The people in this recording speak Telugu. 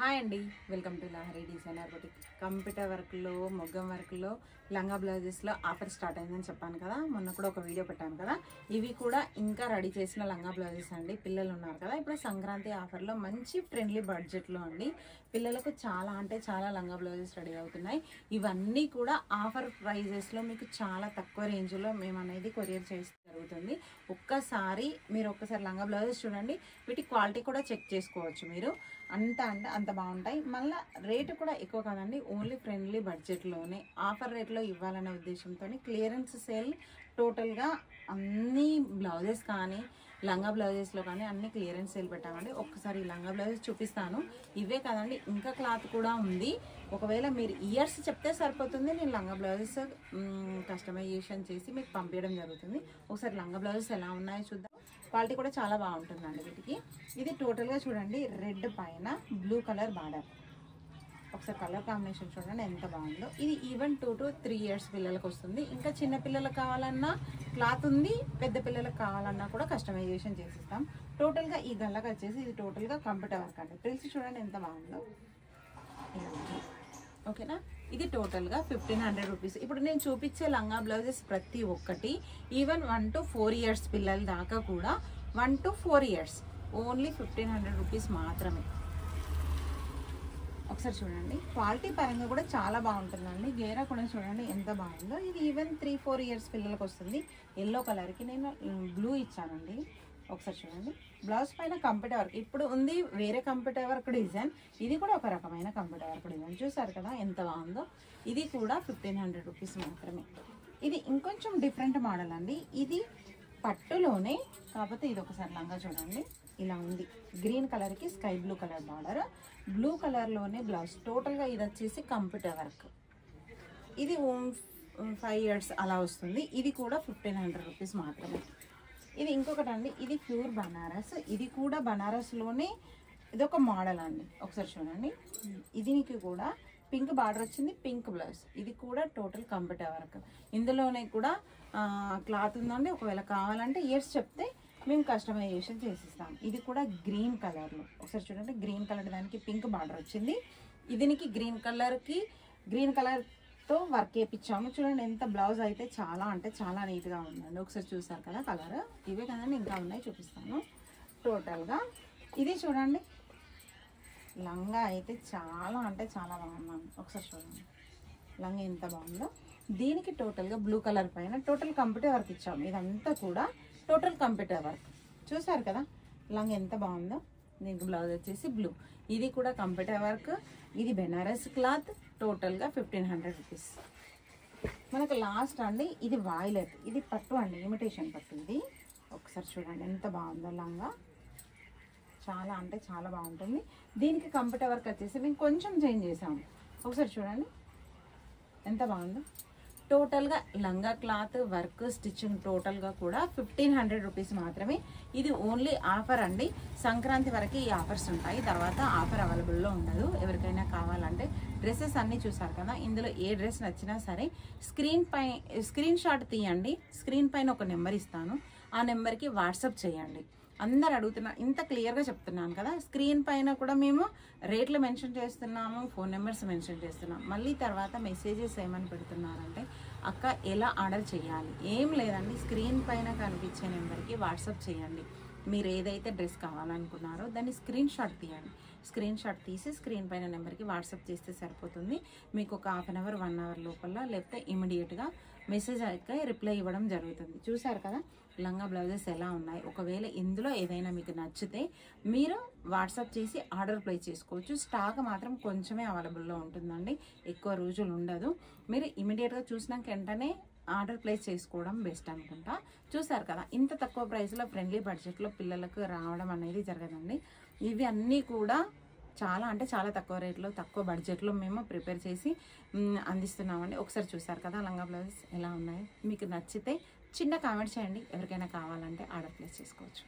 హాయ్ అండి, welcome to Lahari designer boutique. Computer వర్క్లో, మొగ్గం వర్క్లో, లంగా బ్లౌజెస్లో ఆఫర్ స్టార్ట్ అయిందని చెప్పాను కదా. మొన్న కూడా ఒక వీడియో పెట్టాను కదా. ఇవి కూడా ఇంకా రెడీ చేసిన లంగా బ్లౌజెస్ అండి. పిల్లలు ఉన్నారు కదా, ఇప్పుడు సంక్రాంతి ఆఫర్లో మంచి ఫ్రెండ్లీ బడ్జెట్లో అండి పిల్లలకు చాలా అంటే చాలా లంగా బ్లౌజెస్ రెడీ అవుతున్నాయి. ఇవన్నీ కూడా ఆఫర్ ప్రైజెస్లో మీకు చాలా తక్కువ రేంజ్లో మేము అనేది కొరియర్ చేసి జరుగుతుంది. ఒక్కసారి లంగా బ్లౌజెస్ చూడండి, వీటి క్వాలిటీ కూడా చెక్ చేసుకోవచ్చు మీరు. అంత బాగుంటాయి. మళ్ళీ రేటు కూడా ఎక్కువ కాదండి, ఓన్లీ ఫ్రెండ్లీ బడ్జెట్లోనే ఆఫర్ రేట్లో ఇవ్వాలనే ఉద్దేశంతో క్లియరెన్స్ సేల్ టోటల్గా అన్ని బ్లౌజెస్ కానీ లంగా బ్లౌజెస్లో కానీ అన్ని క్లియరెన్స్ సేల్ పెట్టామండి. ఒక్కసారి లంగా బ్లౌజెస్ చూపిస్తాను. ఇవే కాదండి, ఇంకా క్లాత్ కూడా ఉంది. ఒకవేళ మీరు ఇయర్స్ చెప్తే సరిపోతుంది, నేను లంగా బ్లౌజెస్ కస్టమైజేషన్ చేసి మీకు పంపించడం జరుగుతుంది. ఒకసారి లంగా బ్లౌజెస్ ఎలా ఉన్నాయో చూద్దాం. క్వాలిటీ కూడా చాలా బాగుంటుందండి వీటికి. ఇది టోటల్గా చూడండి, రెడ్ పైన బ్లూ కలర్ బార్డర్. ఒకసారి కలర్ కాంబినేషన్ చూడండి ఎంత బాగుందో. ఇది ఈవెన్ 2 to 3 years పిల్లలకు వస్తుంది. ఇంకా చిన్న పిల్లలకు కావాలన్నా క్లాత్ ఉంది, పెద్ద పిల్లలకు కావాలన్నా కూడా కస్టమైజేషన్ చేసిస్తాం. టోటల్గా ఈ గల్లకి వచ్చేసి ఇది టోటల్గా కంప్యూటర్ వర్క్ అండి. ప్రిల్స్ చూడండి ఎంత బాగుందో. ఓకేనా, ఇది టోటల్గా 1500 రూపీస్. ఇప్పుడు నేను చూపించే లంగా బ్లౌజెస్ ప్రతి ఒక్కటి ఈవెన్ 1 to 4 years పిల్లల దాకా కూడా 1 to 4 years ఓన్లీ 1500 రూపీస్ మాత్రమే. ఒకసారి చూడండి, క్వాలిటీ పరంగా కూడా చాలా బాగుంటుందండి. గేరా కూడా చూడండి ఎంత బాగుందో. ఇది ఈవెన్ 3-4 years పిల్లలకు వస్తుంది. ఎల్లో కలర్కి నేను బ్లూ ఇచ్చానండి. ఒకసారి చూడండి, బ్లౌజ్ పైన కంప్యూటర్ వర్క్ ఇప్పుడు ఉంది, వేరే కంప్యూటర్ వర్క్ డిజైన్. ఇది కూడా ఒక రకమైన కంప్యూటర్ వర్క్ డిజైన్. చూసారు కదా ఎంత బాగుందో. ఇది కూడా 1500 రూపీస్ మాత్రమే. ఇది ఇంకొంచెం డిఫరెంట్ మోడల్ అండి. ఇది పట్టులోనే, కాకపోతే ఇది ఒకసారి లంగా చూడండి ఇలా ఉంది. గ్రీన్ కలర్కి sky blue colour border, blue కలర్లోనే బ్లౌజ్. టోటల్గా ఇది వచ్చేసి కంప్యూటర్ వర్క్. ఇది 5 years అలా వస్తుంది. ఇది కూడా 1500 రూపీస్ మాత్రమే. ఇది ఇంకొకటి అండి, ఇది ప్యూర్ బనారస్. ఇది కూడా బనారస్లోనే ఇదొక మోడల్ అండి. ఒకసారి చూడండి, దీనికి కూడా పింక్ బార్డర్ వచ్చింది, పింక్ బ్లౌజ్. ఇది కూడా టోటల్ కంప్యూటర్ వర్క్. ఇందులోనే కూడా క్లాత్ ఉందండి. ఒకవేళ కావాలంటే ఇయర్స్ చెప్తే మేము కస్టమైజేషన్ చేసిస్తాం. ఇది కూడా గ్రీన్ కలర్లో. ఒకసారి చూడండి, గ్రీన్ కలర్ దానికి పింక్ బార్డర్ వచ్చింది. దీనికి గ్రీన్ కలర్తో వర్క్ వేయించాము. చూడండి ఎంత బ్లౌజ్ అయితే చాలా అంటే చాలా నీట్గా ఉందండి. ఒకసారి చూసారు కదా కలర్. ఇవే కదండి, ఇంకా ఉన్నాయి చూపిస్తాను. టోటల్గా ఇది చూడండి, లంగా అయితే చాలా అంటే చాలా బాగుందండి. ఒకసారి చూడండి లంగా ఎంత బాగుందో. దీనికి టోటల్గా బ్లూ కలర్ పైన టోటల్ కంప్యూటర్ వర్క్ ఇచ్చాము. ఇదంతా కూడా టోటల్ కంప్యూటర్ వర్క్. చూసారు కదా లంగా ఎంత బాగుందో. దీనికి బ్లౌజ్ వచ్చేసి బ్లూ. ఇది కూడా కంప్యూటర్ వర్క్. ఇది బెనారస్ క్లాత్. టోటల్గా 1500 రూపీస్. మనకు లాస్ట్ అండి, ఇది వాయిలెట్. ఇది పట్టు అండి, ఇమిటేషన్ పట్టు. ఇది ఒకసారి చూడండి ఎంత బాగుందో లంగా. చాలా అంటే చాలా బాగుంటుంది. దీనికి కంప్యూటర్ వర్క్ వచ్చేసి మేము కొంచెం చేంజ్ చేసాము. ఒకసారి చూడండి ఎంత బాగుందో. టోటల్గా లంగా క్లాత్ వర్క్ స్టిచ్చింగ్ టోటల్గా కూడా 1500 రూపీస్ మాత్రమే. ఇది ఓన్లీ ఆఫర్ అండి. సంక్రాంతి వరకు ఈ ఆఫర్స్ ఉంటాయి, తర్వాత ఆఫర్ అవైలబుల్లో ఉండదు. ఎవరికైనా కావాలంటే డ్రెస్సెస్ అన్నీ చూసారు కదా, ఇందులో ఏ డ్రెస్ నచ్చినా సరే స్క్రీన్ షాట్ తీయండి. స్క్రీన్ పైన ఒక నెంబర్ ఇస్తాను, ఆ నెంబర్కి వాట్సాప్ చేయండి. అందరు అడుగుతున్నారు, ఇంత క్లియర్గా చెప్తున్నాను కదా. స్క్రీన్ పైన కూడా మేము రేట్లు మెన్షన్ చేస్తున్నాము, ఫోన్ నెంబర్స్ మెన్షన్ చేస్తున్నాం. మళ్ళీ తర్వాత మెసేజెస్ ఏమని పెడుతున్నారంటే అక్క ఎలా ఆర్డర్ చేయాలి, ఏం లేదండి. స్క్రీన్ పైన కనిపించే నెంబర్కి వాట్సాప్ చేయండి. మీరు ఏదైతే డ్రెస్ కావాలనుకున్నారో దాన్ని స్క్రీన్ షాట్ తీయండి. స్క్రీన్ షాట్ తీసి స్క్రీన్ పైన నెంబర్కి వాట్సాప్ చేస్తే సరిపోతుంది. మీకు ఒక 1/2 hour 1 hour లోపల, లేకపోతే ఇమీడియట్గా మెసేజ్ అయితే రిప్లై ఇవ్వడం జరుగుతుంది. చూసారు కదా లంగా బ్లౌజెస్ ఎలా ఉన్నాయి. ఒకవేళ ఇందులో ఏదైనా మీకు నచ్చితే మీరు వాట్సాప్ చేసి ఆర్డర్ ప్లేస్ చేసుకోవచ్చు. స్టాక్ మాత్రం కొంచెమే అవైలబుల్లో ఉంటుందండి, ఎక్కువ రోజులు ఉండదు. మీరు ఇమీడియట్గా చూసినాక వెంటనే ఆర్డర్ ప్లేస్ చేసుకోవడం బెస్ట్ అనుకుంటా. చూసారు కదా ఇంత తక్కువ ప్రైస్లో ఫ్రెండ్లీ బడ్జెట్లో పిల్లలకు రావడం అనేది జరగదండి. ఇవి అన్నీ కూడా చాలా అంటే చాలా తక్కువ రేట్లో, తక్కువ బడ్జెట్లో మేము ప్రిపేర్ చేసి అందిస్తున్నామండి. ఒకసారి చూసారు కదా లంగా బ్లౌజెస్ ఎలా ఉన్నాయి. మీకు నచ్చితే చిన్న కామెంట్ చేయండి. ఎవరికైనా కావాలంటే ఆర్డర్ ప్లేస్ చేసుకోవచ్చు.